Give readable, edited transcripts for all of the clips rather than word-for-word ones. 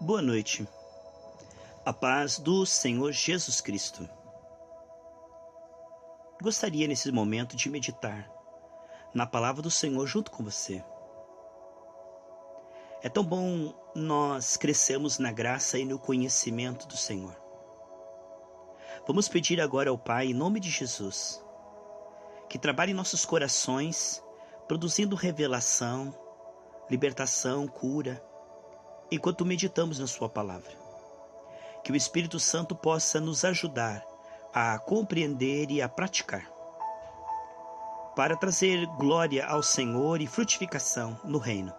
Boa noite. A paz do Senhor Jesus Cristo. Gostaria nesse momento de meditar na palavra do Senhor junto com você. É tão bom nós crescermos na graça e no conhecimento do Senhor. Vamos pedir agora ao Pai, em nome de Jesus, que trabalhe em nossos corações, produzindo revelação, libertação, cura, enquanto meditamos na sua palavra. Que o Espírito Santo possa nos ajudar a compreender e a praticar, para trazer glória ao Senhor e frutificação no reino.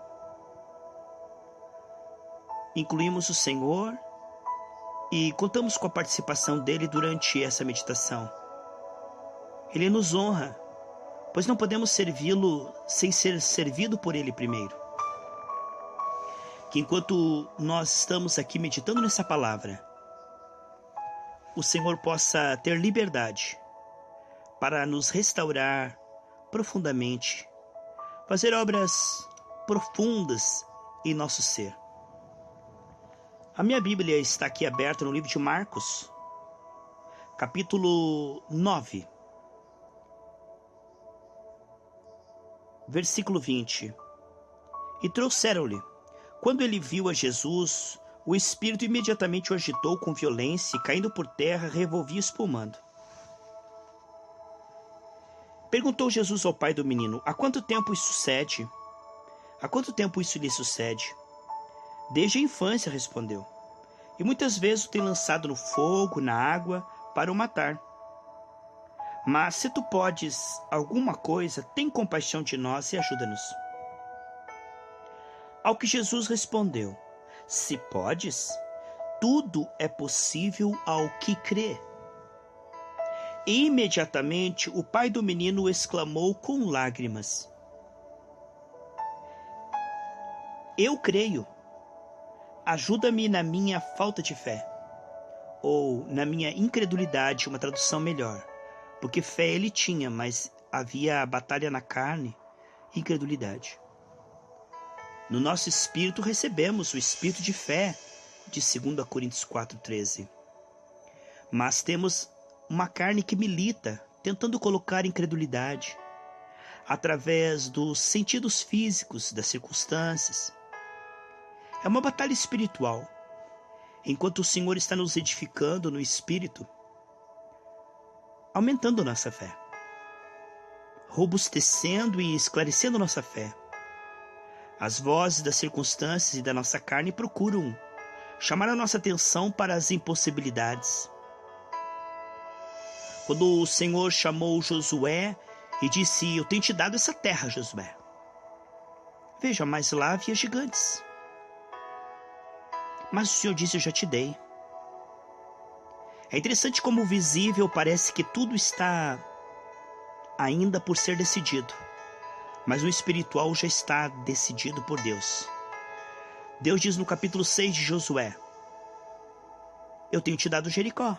Incluímos o Senhor e contamos com a participação dele durante essa meditação. Ele nos honra, pois não podemos servi-lo sem ser servido por ele primeiro. Que enquanto nós estamos aqui meditando nessa palavra, o Senhor possa ter liberdade para nos restaurar profundamente, fazer obras profundas em nosso ser. A minha Bíblia está aqui aberta no livro de Marcos, capítulo 9, versículo 20. E trouxeram-lhe. Quando ele viu a Jesus, o espírito imediatamente o agitou com violência e, caindo por terra, revolvia espumando. Perguntou Jesus ao pai do menino: há quanto tempo isso sucede? Há quanto tempo isso lhe sucede? Desde a infância, respondeu. E muitas vezes o tem lançado no fogo, na água, para o matar. Mas se tu podes alguma coisa, tem compaixão de nós e ajuda-nos. Ao que Jesus respondeu: se podes, tudo é possível ao que crê. E imediatamente o pai do menino exclamou com lágrimas: eu creio, ajuda-me na minha falta de fé. Ou na minha incredulidade, uma tradução melhor. Porque fé ele tinha, mas havia batalha na carne e incredulidade. No nosso espírito recebemos o espírito de fé, de 2 Coríntios 4,13. Mas temos uma carne que milita, tentando colocar incredulidade, através dos sentidos físicos, das circunstâncias. É uma batalha espiritual. Enquanto o Senhor está nos edificando no espírito, aumentando nossa fé, robustecendo e esclarecendo nossa fé. As vozes das circunstâncias e da nossa carne procuram chamar a nossa atenção para as impossibilidades. Quando o Senhor chamou Josué e disse: eu tenho te dado essa terra, Josué. Veja, mas lá havia gigantes. Mas o Senhor disse: eu já te dei. É interessante como o visível parece que tudo está ainda por ser decidido. Mas o espiritual já está decidido por Deus. Deus diz no capítulo 6 de Josué: eu tenho te dado Jericó.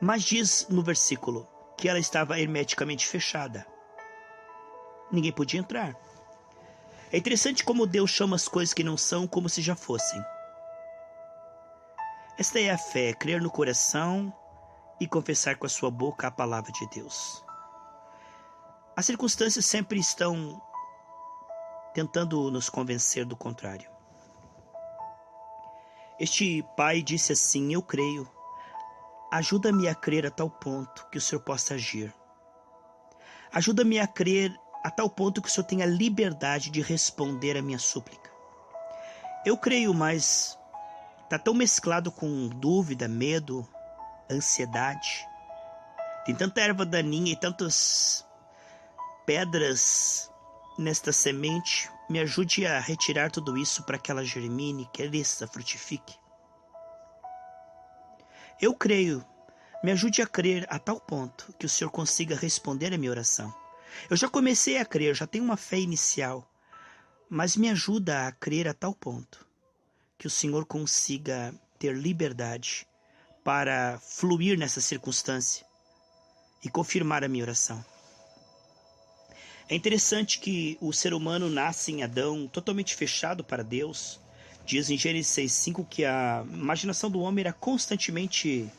Mas diz no versículo que ela estava hermeticamente fechada. Ninguém podia entrar. É interessante como Deus chama as coisas que não são como se já fossem. Esta é a fé, crer no coração e confessar com a sua boca a palavra de Deus. As circunstâncias sempre estão tentando nos convencer do contrário. Este pai disse assim: eu creio, ajuda-me a crer a tal ponto que o Senhor possa agir. Ajuda-me a crer a tal ponto que o Senhor tenha liberdade de responder a minha súplica. Eu creio, mas está tão mesclado com dúvida, medo, ansiedade. Tem tanta erva daninha e tantas pedras nesta semente. Me ajude a retirar tudo isso para que ela germine, cresça, frutifique. Eu creio, me ajude a crer a tal ponto que o Senhor consiga responder a minha oração. Eu já comecei a crer, já tenho uma fé inicial, mas me ajuda a crer a tal ponto que o Senhor consiga ter liberdade para fluir nessa circunstância e confirmar a minha oração. É interessante que o ser humano nasce em Adão totalmente fechado para Deus, Diz em Gênesis 6:5 que a imaginação do homem era constantemente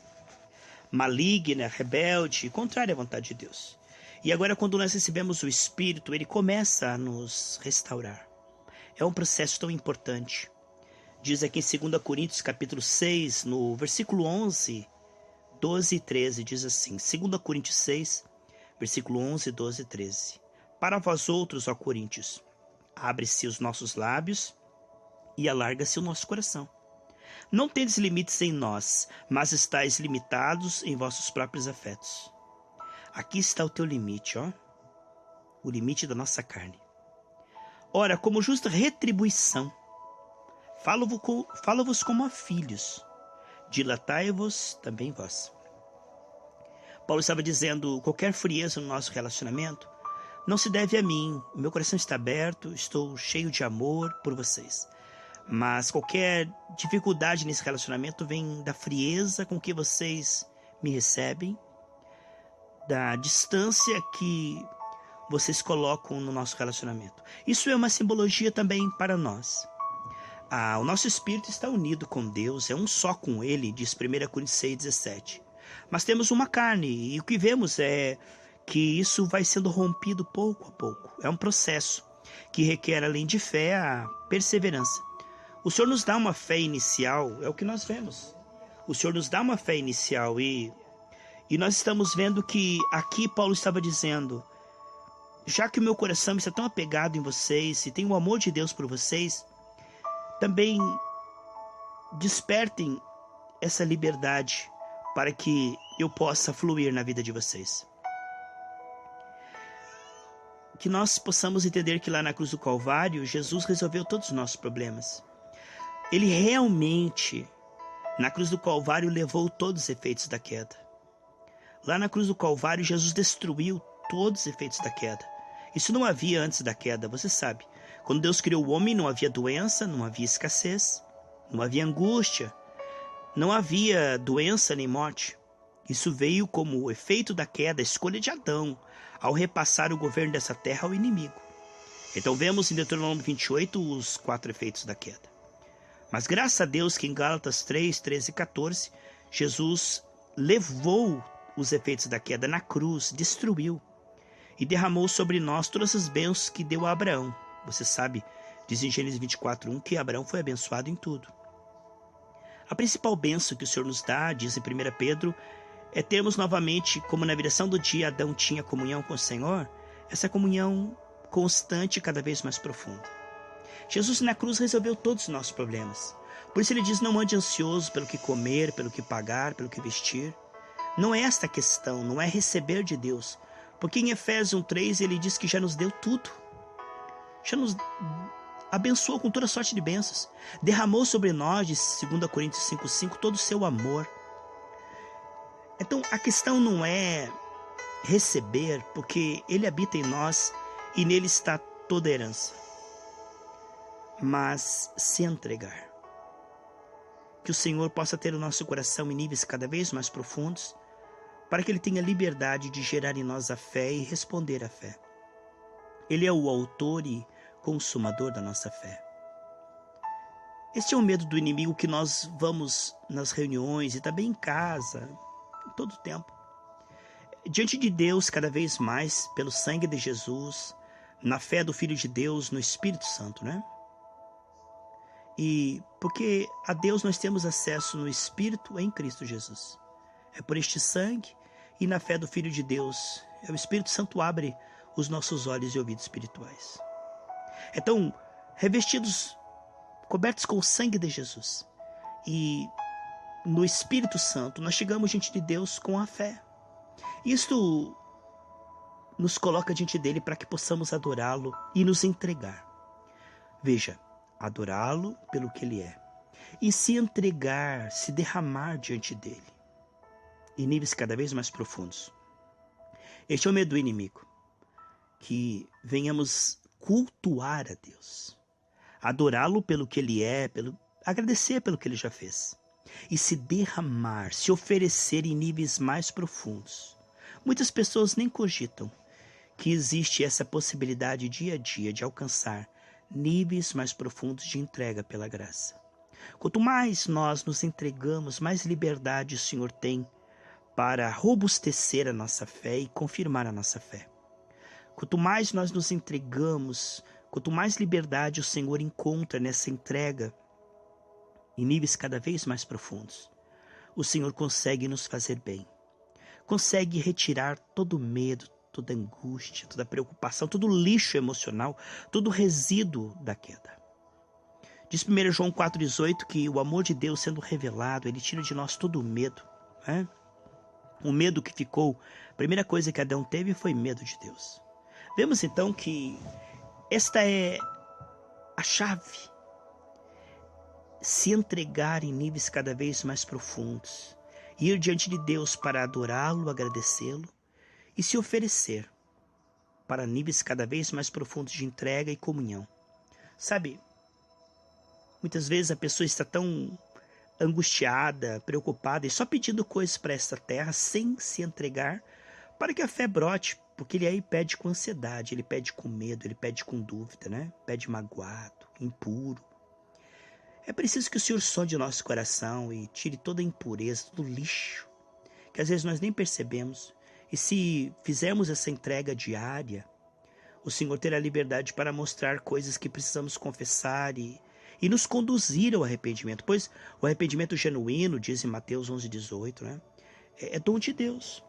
maligna, rebelde, contrária à vontade de Deus. E agora, quando nós recebemos o Espírito, ele começa a nos restaurar. É um processo tão importante. Diz aqui em 2 Coríntios capítulo 6, no versículo 11, 12 e 13, diz assim, 2 Coríntios 6, versículo 11, 12 e 13. Para vós outros, ó Coríntios, abre-se os nossos lábios e alarga-se o nosso coração. Não tendes limites em nós, mas estáis limitados em vossos próprios afetos. Aqui está o teu limite, ó. O limite da nossa carne. Ora, como justa retribuição, falo-vos como a filhos, dilatai-vos também vós. Paulo estava dizendo, qualquer frieza no nosso relacionamento não se deve a mim. O meu coração está aberto, estou cheio de amor por vocês. Mas qualquer dificuldade nesse relacionamento vem da frieza com que vocês me recebem, da distância que vocês colocam no nosso relacionamento. Isso é uma simbologia também para nós. O nosso espírito está unido com Deus, é um só com Ele, diz 1 Coríntios 6,17. Mas temos uma carne, e o que vemos é que isso vai sendo rompido pouco a pouco. É um processo que requer, além de fé, a perseverança. O Senhor nos dá uma fé inicial, é o que nós vemos. O Senhor nos dá uma fé inicial e nós estamos vendo que aqui Paulo estava dizendo, já que o meu coração está tão apegado em vocês e tem o amor de Deus por vocês, também despertem essa liberdade para que eu possa fluir na vida de vocês. Que nós possamos entender que lá na cruz do Calvário, Jesus resolveu todos os nossos problemas. Ele realmente, na cruz do Calvário, levou todos os efeitos da queda. Lá na cruz do Calvário, Jesus destruiu todos os efeitos da queda. Isso não havia antes da queda, você sabe. Quando Deus criou o homem, não havia doença, não havia escassez, não havia angústia, não havia doença nem morte. Isso veio como o efeito da queda, a escolha de Adão, ao repassar o governo dessa terra ao inimigo. Então vemos em Deuteronômio 28 os 4 efeitos da queda. Mas graças a Deus que em Gálatas 3, 13 e 14, Jesus levou os efeitos da queda na cruz, destruiu e derramou sobre nós todas as bênçãos que deu a Abraão. Você sabe, diz em Gênesis 24:1 que Abraão foi abençoado em tudo. A principal bênção que o Senhor nos dá, diz em 1 Pedro, é termos novamente, como na viração do dia Adão tinha comunhão com o Senhor, essa comunhão constante e cada vez mais profunda. Jesus na cruz resolveu todos os nossos problemas. Por isso ele diz, não ande ansioso pelo que comer, pelo que pagar, pelo que vestir. Não é esta a questão, não é receber de Deus. Porque em Efésios 1:3 ele diz que já nos deu tudo. Já nos abençoou com toda sorte de bênçãos. Derramou sobre nós, de 2 Coríntios 5:5, todo o seu amor. Então a questão não é receber, porque ele habita em nós e nele está toda a herança. Mas se entregar. Que o Senhor possa ter o nosso coração em níveis cada vez mais profundos, para que Ele tenha liberdade de gerar em nós a fé e responder à fé. Ele é o autor e consumador da nossa fé. Este é o medo do inimigo que nós vamos nas reuniões e também em casa, em todo o tempo. Diante de Deus, cada vez mais, pelo sangue de Jesus, na fé do Filho de Deus, no Espírito Santo, né? E porque a Deus nós temos acesso no Espírito em Cristo Jesus. É por este sangue e na fé do Filho de Deus. O Espírito Santo abre os nossos olhos e ouvidos espirituais. Então, revestidos, cobertos com o sangue de Jesus e no Espírito Santo, nós chegamos diante de Deus com a fé. Isto nos coloca diante dele para que possamos adorá-lo e nos entregar. Veja, adorá-lo pelo que ele é e se entregar, se derramar diante dele em níveis cada vez mais profundos. Este é o medo do inimigo, que venhamos cultuar a Deus, adorá-lo pelo que ele é, agradecer pelo que ele já fez e se derramar, se oferecer em níveis mais profundos. Muitas pessoas nem cogitam que existe essa possibilidade dia a dia de alcançar níveis mais profundos de entrega pela graça. Quanto mais nós nos entregamos, mais liberdade o Senhor tem para robustecer a nossa fé e confirmar a nossa fé. Quanto mais nós nos entregamos, quanto mais liberdade o Senhor encontra nessa entrega em níveis cada vez mais profundos, o Senhor consegue nos fazer bem. Consegue retirar todo o medo, toda a angústia, toda a preocupação, todo o lixo emocional, todo o resíduo da queda. Diz 1 João 4,18 que o amor de Deus sendo revelado, ele tira de nós todo o medo. Né? O medo que ficou, a primeira coisa que Adão teve foi medo de Deus. Vemos então que esta é a chave. Se entregar em níveis cada vez mais profundos. Ir diante de Deus para adorá-lo, agradecê-lo e se oferecer para níveis cada vez mais profundos de entrega e comunhão. Sabe, muitas vezes a pessoa está tão angustiada, preocupada e só pedindo coisas para esta terra sem se entregar para que a fé brote, porque ele aí pede com ansiedade, ele pede com medo, ele pede com dúvida, né? Pede magoado, impuro. É preciso que o Senhor sonde o nosso coração e tire toda a impureza, todo o lixo, que às vezes nós nem percebemos. E se fizermos essa entrega diária, o Senhor terá liberdade para mostrar coisas que precisamos confessar e nos conduzir ao arrependimento. Pois o arrependimento genuíno, diz em Mateus 11,18, né? É dom de Deus.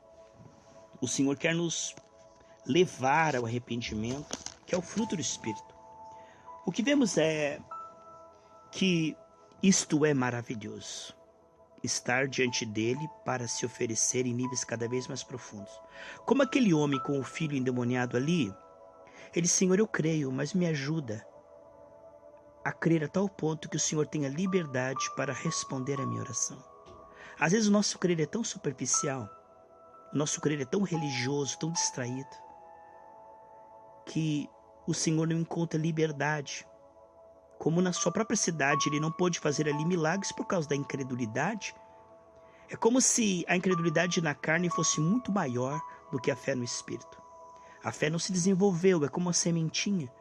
O Senhor quer nos levar ao arrependimento, que é o fruto do Espírito. O que vemos é que isto é maravilhoso. Estar diante dele para se oferecer em níveis cada vez mais profundos. Como aquele homem com o filho endemoniado ali, ele disse: Senhor, eu creio, mas me ajuda a crer a tal ponto que o Senhor tenha liberdade para responder à minha oração. Às vezes o nosso crer é tão superficial, o nosso crer é tão religioso, tão distraído, que o Senhor não encontra liberdade. Como na sua própria cidade ele não pôde fazer ali milagres por causa da incredulidade, é como se a incredulidade na carne fosse muito maior do que a fé no Espírito. A fé não se desenvolveu, é como uma sementinha,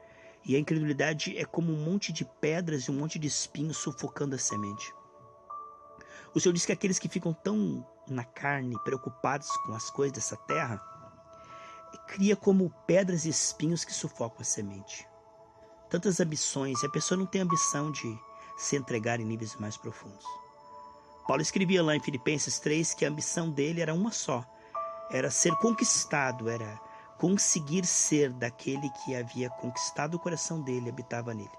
e a incredulidade é como um monte de pedras e um monte de espinhos sufocando a semente. O Senhor diz que aqueles que ficam tão na carne, preocupados com as coisas dessa terra, cria como pedras e espinhos que sufocam a semente. Tantas ambições, e a pessoa não tem ambição de se entregar em níveis mais profundos. Paulo escrevia lá em Filipenses 3 que a ambição dele era uma só, era ser conquistado, era conseguir ser daquele que havia conquistado o coração dele, habitava nele.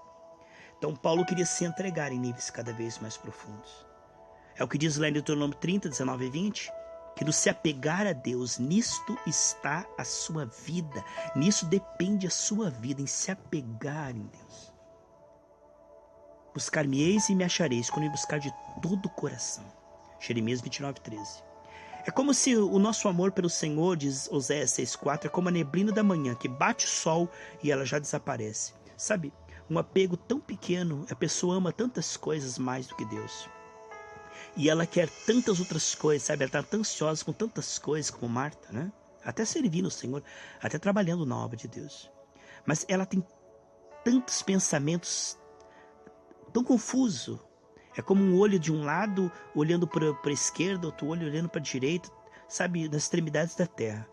Então Paulo queria se entregar em níveis cada vez mais profundos. É o que diz lá em Deuteronômio 30, 19 e 20, que no se apegar a Deus, nisto está a sua vida, nisso depende a sua vida, em se apegar em Deus. Buscar-me-eis e me achareis, quando me buscar de todo o coração. Jeremias 29, 13. É como se o nosso amor pelo Senhor, diz Oséias 6,4, é como a neblina da manhã, que bate o sol e ela já desaparece. Sabe, um apego tão pequeno, a pessoa ama tantas coisas mais do que Deus. E ela quer tantas outras coisas, sabe? Ela está tão ansiosa com tantas coisas como Marta, né? Até servindo o Senhor, até trabalhando na obra de Deus. Mas ela tem tantos pensamentos tão confusos. É como um olho de um lado olhando para a esquerda, outro olho olhando para a direita, sabe? Nas extremidades da terra.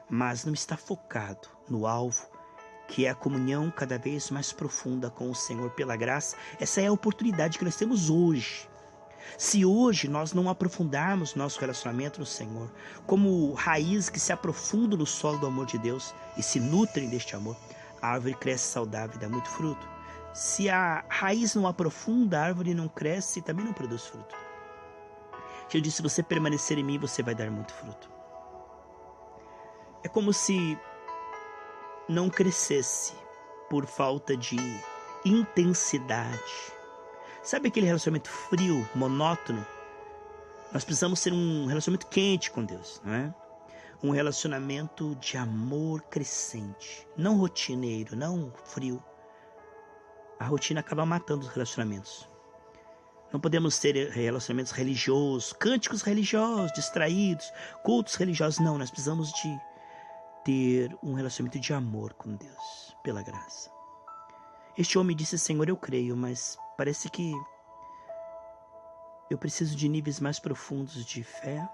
Mas não está focado no alvo, que é a comunhão cada vez mais profunda com o Senhor pela graça. Essa é a oportunidade que nós temos hoje. Se hoje nós não aprofundarmos nosso relacionamento no Senhor, como raízes que se aprofundam no solo do amor de Deus e se nutrem deste amor, a árvore cresce saudável e dá muito fruto. Se a raiz não aprofunda, a árvore não cresce e também não produz fruto. Eu disse, se você permanecer em mim, você vai dar muito fruto. É como se não crescesse por falta de intensidade. Sabe aquele relacionamento frio, monótono? Nós precisamos ter um relacionamento quente com Deus, não é? Um relacionamento de amor crescente, não rotineiro, não frio. A rotina acaba matando os relacionamentos. Não podemos ter relacionamentos religiosos, cânticos religiosos, distraídos, cultos religiosos. Não, nós precisamos de ter um relacionamento de amor com Deus, pela graça. Este homem disse: Senhor, eu creio, mas parece que eu preciso de níveis mais profundos de fé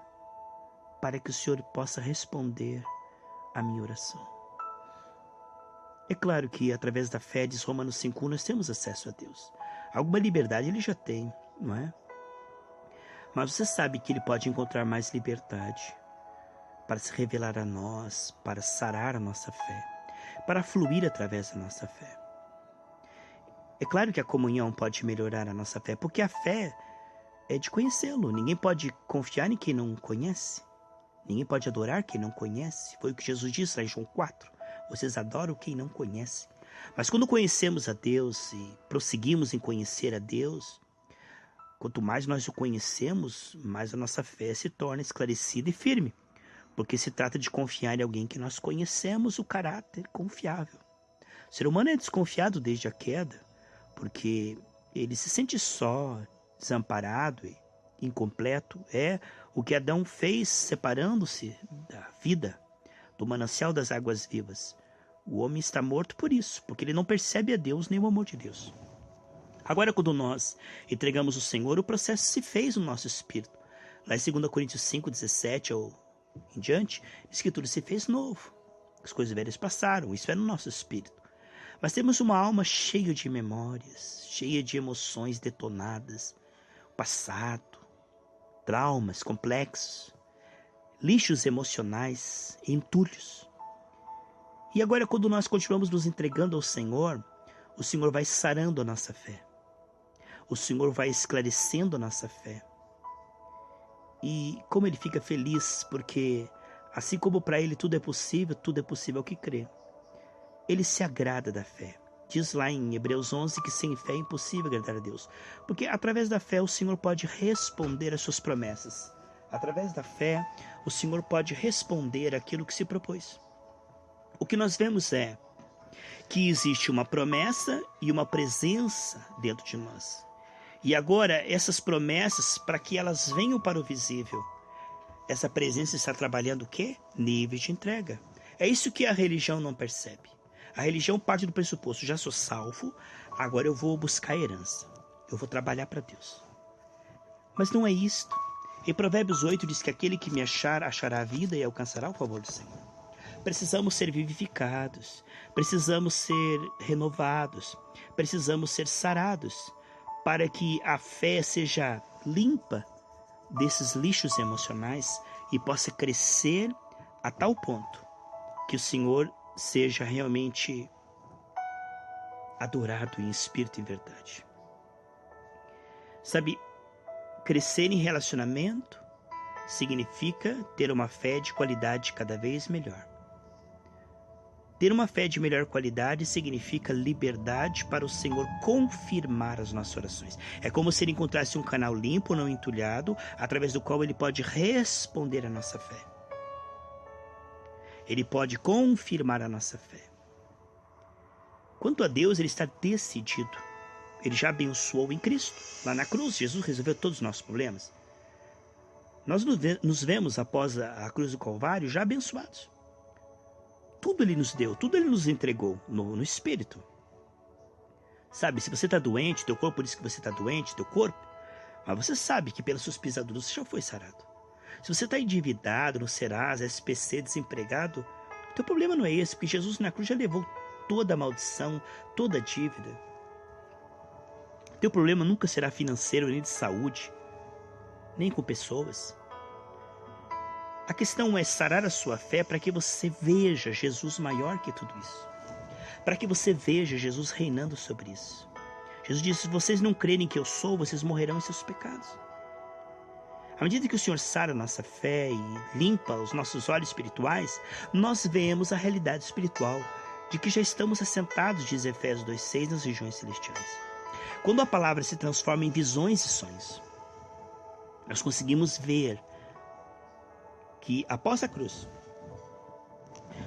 para que o Senhor possa responder à minha oração. É claro que através da fé, diz Romanos 5:1, nós temos acesso a Deus. Alguma liberdade ele já tem, não é? Mas você sabe que ele pode encontrar mais liberdade para se revelar a nós, para sarar a nossa fé, para fluir através da nossa fé. É claro que a comunhão pode melhorar a nossa fé, porque a fé é de conhecê-lo. Ninguém pode confiar em quem não conhece. Ninguém pode adorar quem não conhece. Foi o que Jesus disse lá em João 4. Vocês adoram quem não conhece. Mas quando conhecemos a Deus e prosseguimos em conhecer a Deus, quanto mais nós o conhecemos, mais a nossa fé se torna esclarecida e firme. Porque se trata de confiar em alguém que nós conhecemos o caráter confiável. O ser humano é desconfiado desde a queda, porque ele se sente só, desamparado e incompleto. É o que Adão fez separando-se da vida, do manancial das águas vivas. O homem está morto por isso, porque ele não percebe a Deus nem o amor de Deus. Agora, quando nós entregamos o Senhor, o processo se fez no nosso espírito. Lá em 2 Coríntios 5:17 ou em diante, diz que tudo se fez novo. As coisas velhas passaram, isso é no nosso espírito. Mas temos uma alma cheia de memórias, cheia de emoções detonadas, passado, traumas complexos, lixos emocionais, entulhos. E agora, quando nós continuamos nos entregando ao Senhor, o Senhor vai sarando a nossa fé. O Senhor vai esclarecendo a nossa fé. E como Ele fica feliz, porque assim como para Ele tudo é possível ao que crê. Ele se agrada da fé. Diz lá em Hebreus 11 que sem fé é impossível agradar a Deus. Porque através da fé o Senhor pode responder às suas promessas. Através da fé o Senhor pode responder aquilo que se propôs. O que nós vemos é que existe uma promessa e uma presença dentro de nós. E agora essas promessas, para que elas venham para o visível, essa presença está trabalhando o quê? Nível de entrega. É isso que a religião não percebe. A religião parte do pressuposto: já sou salvo, agora eu vou buscar a herança. Eu vou trabalhar para Deus. Mas não é isto. Em Provérbios 8 diz que aquele que me achar, achará a vida e alcançará o favor do Senhor. Precisamos ser vivificados, precisamos ser renovados, precisamos ser sarados, para que a fé seja limpa desses lixos emocionais e possa crescer a tal ponto que o Senhor seja realmente adorado em espírito e em verdade. Sabe, crescer em relacionamento significa ter uma fé de qualidade cada vez melhor. Ter uma fé de melhor qualidade significa liberdade para o Senhor confirmar as nossas orações. É como se Ele encontrasse um canal limpo, não entulhado, através do qual Ele pode responder à nossa fé. Ele pode confirmar a nossa fé. Quanto a Deus, Ele está decidido. Ele já abençoou em Cristo. Lá na cruz, Jesus resolveu todos os nossos problemas. Nós nos vemos após a cruz do Calvário já abençoados. Tudo Ele nos deu, tudo Ele nos entregou no Espírito. Sabe, se você está doente, teu corpo diz que você está doente, teu corpo, mas você sabe que pelas suas pisaduras você já foi sarado. Se você está endividado no Serasa, SPC, desempregado, teu problema não é esse, porque Jesus na cruz já levou toda a maldição, toda a dívida. Teu problema nunca será financeiro, nem de saúde, nem com pessoas. A questão é sarar a sua fé para que você veja Jesus maior que tudo isso. Para que você veja Jesus reinando sobre isso. Jesus disse: se vocês não crerem que eu sou, vocês morrerão em seus pecados. À medida que o Senhor sara a nossa fé e limpa os nossos olhos espirituais, nós vemos a realidade espiritual de que já estamos assentados, diz Efésios 2:6, nas regiões celestiais. Quando a palavra se transforma em visões e sonhos, nós conseguimos ver que após a cruz,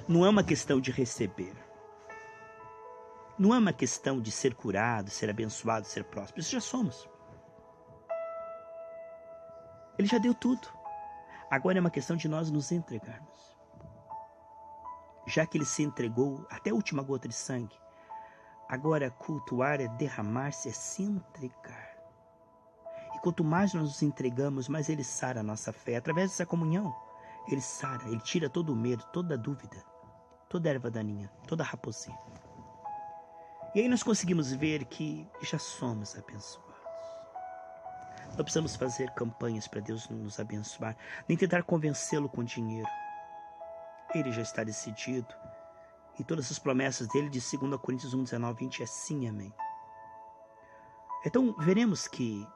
não é uma questão de receber, não é uma questão de ser curado, ser abençoado, ser próspero, isso já somos. Ele já deu tudo. Agora é uma questão de nós nos entregarmos. Já que Ele se entregou até a última gota de sangue, Agora, cultuar é derramar-se, é se entregar. E quanto mais nós nos entregamos, mais Ele sara a nossa fé. Através dessa comunhão, Ele sara, Ele tira todo o medo, toda a dúvida, toda a erva daninha, toda a raposinha. E aí nós conseguimos ver que já somos abençoados. Não precisamos fazer campanhas para Deus nos abençoar, nem tentar convencê-lo com dinheiro. Ele já está decidido. E todas as promessas dele de 2 Coríntios 1, 19, 20 é sim e amém. Então veremos que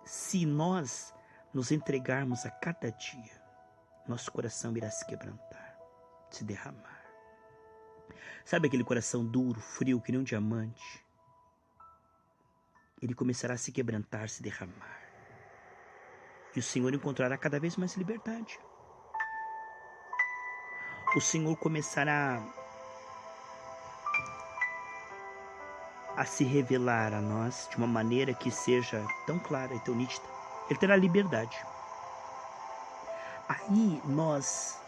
se nós nos entregarmos a cada dia, nosso coração irá se quebrantar, se derramar. Sabe aquele coração duro, frio, que nem um diamante? Ele começará a se quebrantar, se derramar. E o Senhor encontrará cada vez mais liberdade. O Senhor começará a se revelar a nós de uma maneira que seja tão clara e tão nítida. Ele terá liberdade. Aí nós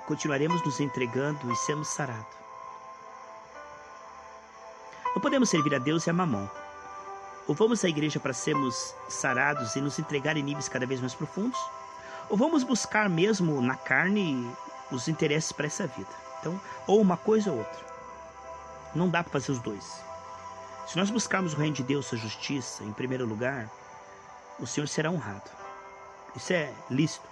continuaremos nos entregando e sermos sarados. Não podemos servir a Deus e a mamão. Ou vamos à igreja para sermos sarados e nos entregar em níveis cada vez mais profundos, ou vamos buscar mesmo na carne os interesses para essa vida. Então, ou uma coisa ou outra. Não dá para fazer os dois. Se nós buscarmos o reino de Deus, a justiça, em primeiro lugar, o Senhor será honrado. Isso é lícito.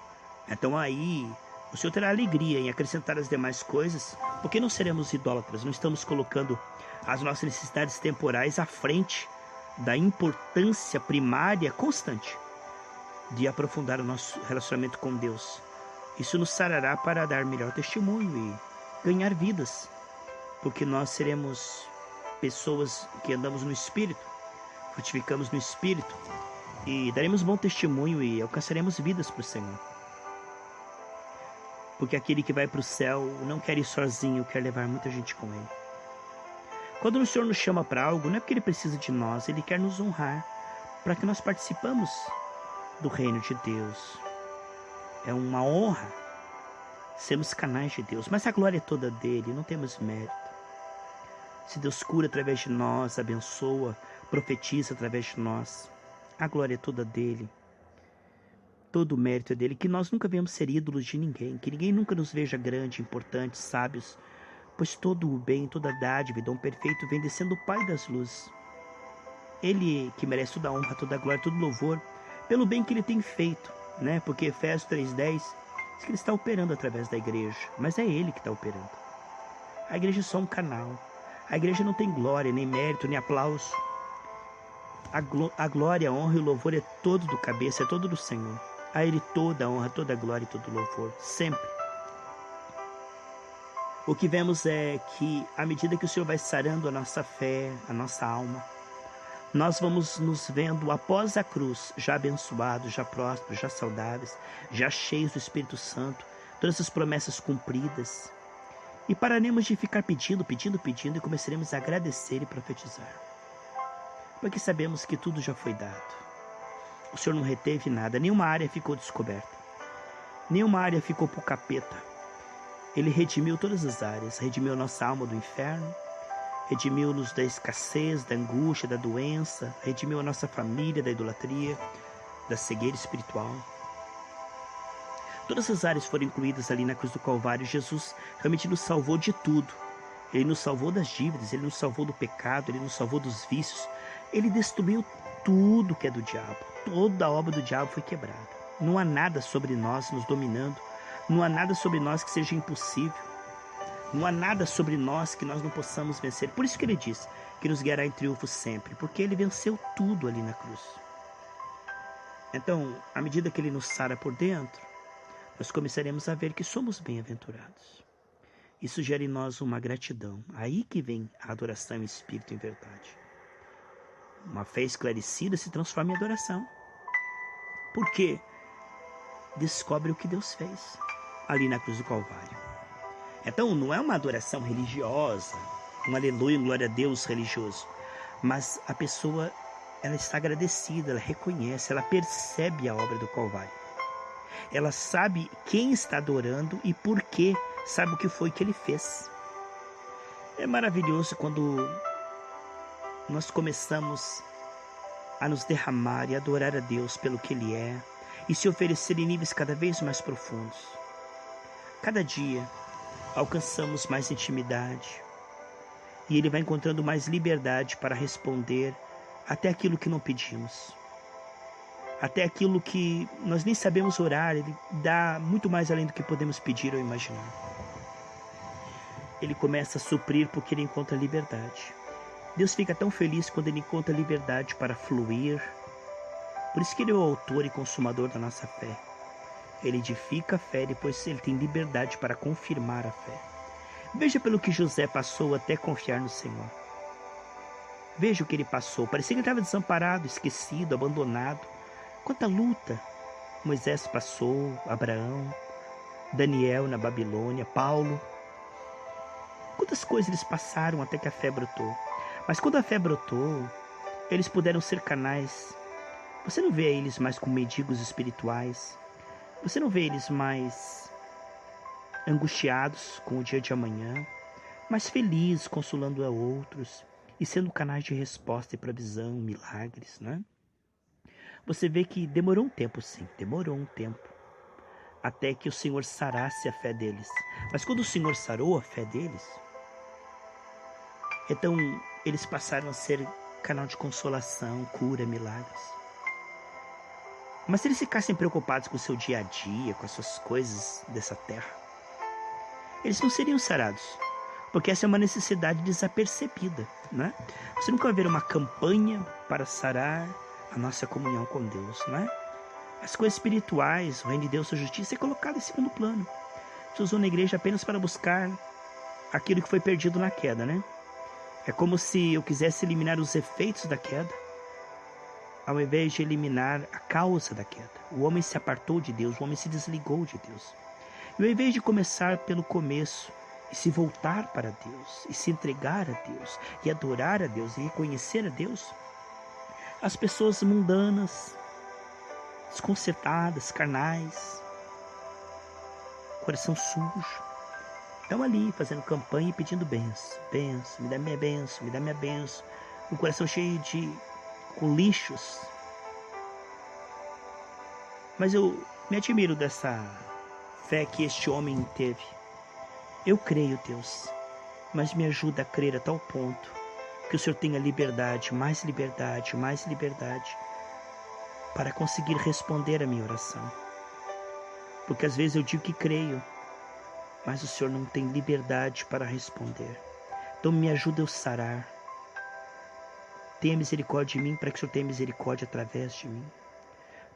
Então aí o Senhor terá alegria em acrescentar as demais coisas, porque não seremos idólatras, não estamos colocando as nossas necessidades temporais à frente da importância primária constante de aprofundar o nosso relacionamento com Deus. Isso nos sarará para dar melhor testemunho e ganhar vidas, porque nós seremos pessoas que andamos no Espírito, frutificamos no Espírito e daremos bom testemunho e alcançaremos vidas para o Senhor. Porque aquele que vai para o céu não quer ir sozinho, quer levar muita gente com ele. Quando o Senhor nos chama para algo, não é porque Ele precisa de nós, Ele quer nos honrar, para que nós participamos do reino de Deus. É uma honra sermos canais de Deus, mas a glória é toda dele, não temos mérito. Se Deus cura através de nós, abençoa, profetiza através de nós, a glória é toda dele. Todo o mérito é dele, que nós nunca venhamos ser ídolos de ninguém, que ninguém nunca nos veja grande, importantes, sábios, pois todo o bem, toda a dádiva e dom perfeito vem descendo do Pai das luzes. Ele que merece toda a honra, toda a glória, todo o louvor, pelo bem que ele tem feito, né? Porque Efésios 3:10 diz que ele está operando através da igreja, mas é ele que está operando. A igreja é só um canal. A igreja não tem glória, nem mérito, nem aplauso. A glória, a honra e o louvor é todo do cabeça, é todo do Senhor. A Ele toda a honra, toda a glória e todo o louvor, sempre. O que vemos é que, à medida que o Senhor vai sarando a nossa fé, a nossa alma, nós vamos nos vendo após a cruz, já abençoados, já prósperos, já saudáveis, já cheios do Espírito Santo, todas as promessas cumpridas. E pararemos de ficar pedindo e começaremos a agradecer e profetizar. Porque sabemos que tudo já foi dado. O Senhor não reteve nada, nenhuma área ficou descoberta. Nenhuma área ficou para o capeta. Ele redimiu todas as áreas, redimiu a nossa alma do inferno, redimiu-nos da escassez, da angústia, da doença, redimiu a nossa família da idolatria, da cegueira espiritual. Todas as áreas foram incluídas ali na cruz do Calvário. Jesus realmente nos salvou de tudo. Ele nos salvou das dívidas, Ele nos salvou do pecado, Ele nos salvou dos vícios. Ele destruiu tudo que é do diabo. Toda a obra do diabo foi quebrada. Não há nada sobre nós nos dominando. Não há nada sobre nós que seja impossível. Não há nada sobre nós que nós não possamos vencer. Por isso que Ele diz que nos guiará em triunfo sempre. Porque Ele venceu tudo ali na cruz. Então, à medida que Ele nos sara por dentro, nós começaremos a ver que somos bem-aventurados. Isso gera em nós uma gratidão. Aí que vem a adoração em espírito e em verdade. Uma fé esclarecida se transforma em adoração. Porque descobre o que Deus fez ali na cruz do Calvário. Então não é uma adoração religiosa, um aleluia, um glória a Deus religioso. Mas a pessoa, ela está agradecida, ela reconhece, ela percebe a obra do Calvário. Ela sabe quem está adorando e por quê, sabe o que foi que Ele fez. É maravilhoso quando nós começamos a nos derramar e adorar a Deus pelo que Ele é e se oferecer em níveis cada vez mais profundos. Cada dia alcançamos mais intimidade e Ele vai encontrando mais liberdade para responder até aquilo que não pedimos. Até aquilo que nós nem sabemos orar, Ele dá muito mais além do que podemos pedir ou imaginar. Ele começa a suprir porque Ele encontra liberdade. Deus fica tão feliz quando Ele encontra liberdade para fluir. Por isso que Ele é o autor e consumador da nossa fé. Ele edifica a fé, depois Ele tem liberdade para confirmar a fé. Veja pelo que José passou até confiar no Senhor. Veja o que ele passou. Parecia que ele estava desamparado, esquecido, abandonado. Quanta luta Moisés passou, Abraão, Daniel na Babilônia, Paulo. Quantas coisas eles passaram até que a fé brotou. Mas quando a fé brotou, eles puderam ser canais. Você não vê eles mais como mendigos espirituais. Você não vê eles mais angustiados com o dia de amanhã, mas felizes, consolando a outros e sendo canais de resposta e provisão, milagres, né? Você vê que demorou um tempo, sim, demorou um tempo, até que o Senhor sarasse a fé deles. Mas quando o Senhor sarou a fé deles, então eles passaram a ser canal de consolação, cura, milagres. Mas se eles ficassem preocupados com o seu dia a dia, com as suas coisas dessa terra, eles não seriam sarados, porque essa é uma necessidade desapercebida, né? Você nunca vai ver uma campanha para sarar a nossa comunhão com Deus, né? As coisas espirituais, o reino de Deus, a justiça é colocado em segundo plano. Você usou na igreja apenas para buscar aquilo que foi perdido na queda, né? É como se eu quisesse eliminar os efeitos da queda, ao invés de eliminar a causa da queda. O homem se apartou de Deus, o homem se desligou de Deus. E ao invés de começar pelo começo, e se voltar para Deus, e se entregar a Deus, e adorar a Deus, e reconhecer a Deus, as pessoas mundanas, desconcertadas, carnais, coração sujo, estão ali fazendo campanha e pedindo bênção, bênção, me dá minha bênção, me dá minha bênção, um coração cheio com lixos. Mas eu me admiro dessa fé que este homem teve. Eu creio, Deus, mas me ajuda a crer a tal ponto que o Senhor tenha liberdade, mais liberdade, mais liberdade, para conseguir responder a minha oração. Porque às vezes eu digo que creio, mas o Senhor não tem liberdade para responder. Então me ajuda a eu sarar. Tenha misericórdia de mim, para que o Senhor tenha misericórdia através de mim.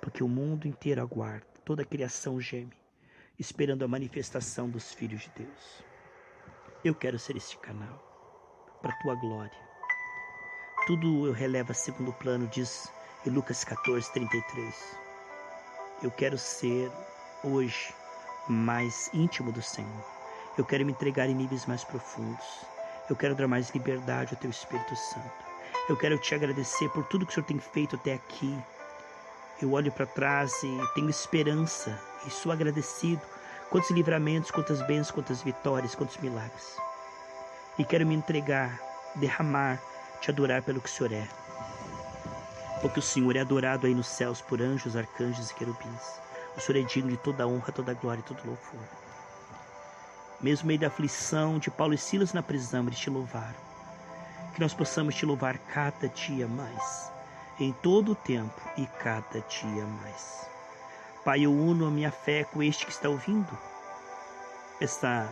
Porque o mundo inteiro aguarda, toda a criação geme, esperando a manifestação dos filhos de Deus. Eu quero ser este canal, para a tua glória. Tudo eu relevo a segundo plano, diz em Lucas 14:33. Eu quero ser hoje mais íntimo do Senhor. Eu quero me entregar em níveis mais profundos. Eu quero dar mais liberdade ao teu Espírito Santo. Eu quero te agradecer por tudo que o Senhor tem feito até aqui. Eu olho para trás e tenho esperança e sou agradecido. Quantos livramentos, quantas bênçãos, quantas vitórias, quantos milagres. E quero me entregar, derramar, te adorar pelo que o Senhor é. Porque o Senhor é adorado aí nos céus por anjos, arcanjos e querubins. O Senhor é digno de toda honra, toda glória e todo louvor. Mesmo no meio da aflição de Paulo e Silas na prisão, eles te louvaram. Que nós possamos te louvar cada dia mais, em todo o tempo e cada dia mais. Pai, eu uno a minha fé com este que está ouvindo esta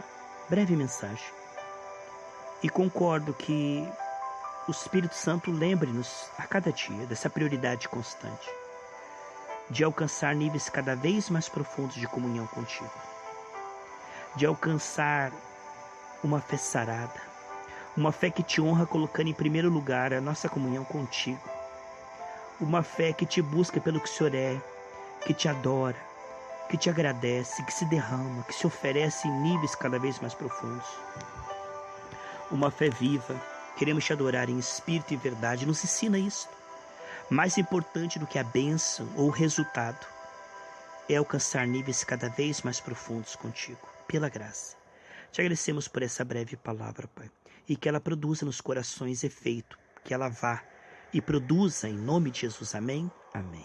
breve mensagem. E concordo que o Espírito Santo lembre-nos a cada dia dessa prioridade constante, de alcançar níveis cada vez mais profundos de comunhão contigo, de alcançar uma fé sarada, uma fé que te honra colocando em primeiro lugar a nossa comunhão contigo, uma fé que te busca pelo que o Senhor é, que te adora, que te agradece, que se derrama, que se oferece em níveis cada vez mais profundos. Uma fé viva, queremos te adorar em espírito e verdade, nos ensina isso. Mais importante do que a bênção ou o resultado é alcançar níveis cada vez mais profundos contigo, pela graça. Te agradecemos por essa breve palavra, Pai, e que ela produza nos corações efeito que ela vá e produza em nome de Jesus. Amém? Amém.